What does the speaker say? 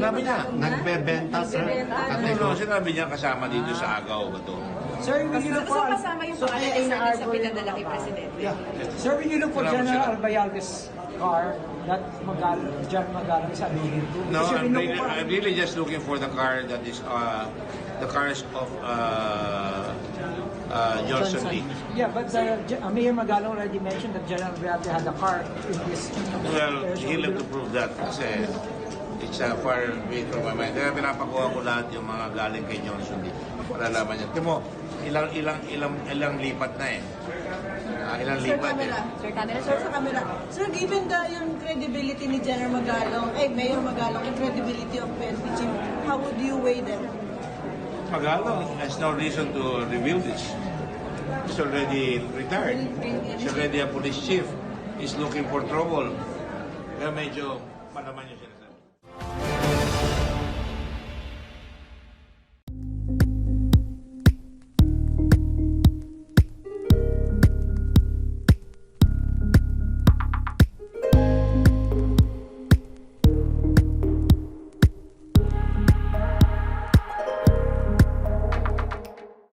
Sinabi niya. Nagbebenta, sir. Sinabi niya kasama dito sa agaw ba to? Sir, will you look So for... kasama yung pangalan sa pinadala kay Presidente. Sir, will you look for General Albayalde's car that John Magalang is alluding to? No, Kasi I'm really just looking for the car that is the cars of Johnson Lee. Yeah, but Mayor Magalang already mentioned that General Albayalde had a car in this... Well, he'll have to prove that kasi it's far away from my mind. Kaya pinapakuha ko lahat yung mga galing kay Johnson Lee. Malalaman niya. Timo, ilang lipat na eh. Ilang Sir, lipat camera. eh. Sir, camera. Sir, sa camera. Sir, given yung credibility ni General Magalong, Mayor Magalong, and credibility of PNP Chief, how would you weigh them? Magalong has no reason to reveal this. He's already retired. He's already a police chief. He's looking for trouble. Kaya medyo malaman yung sinasabi.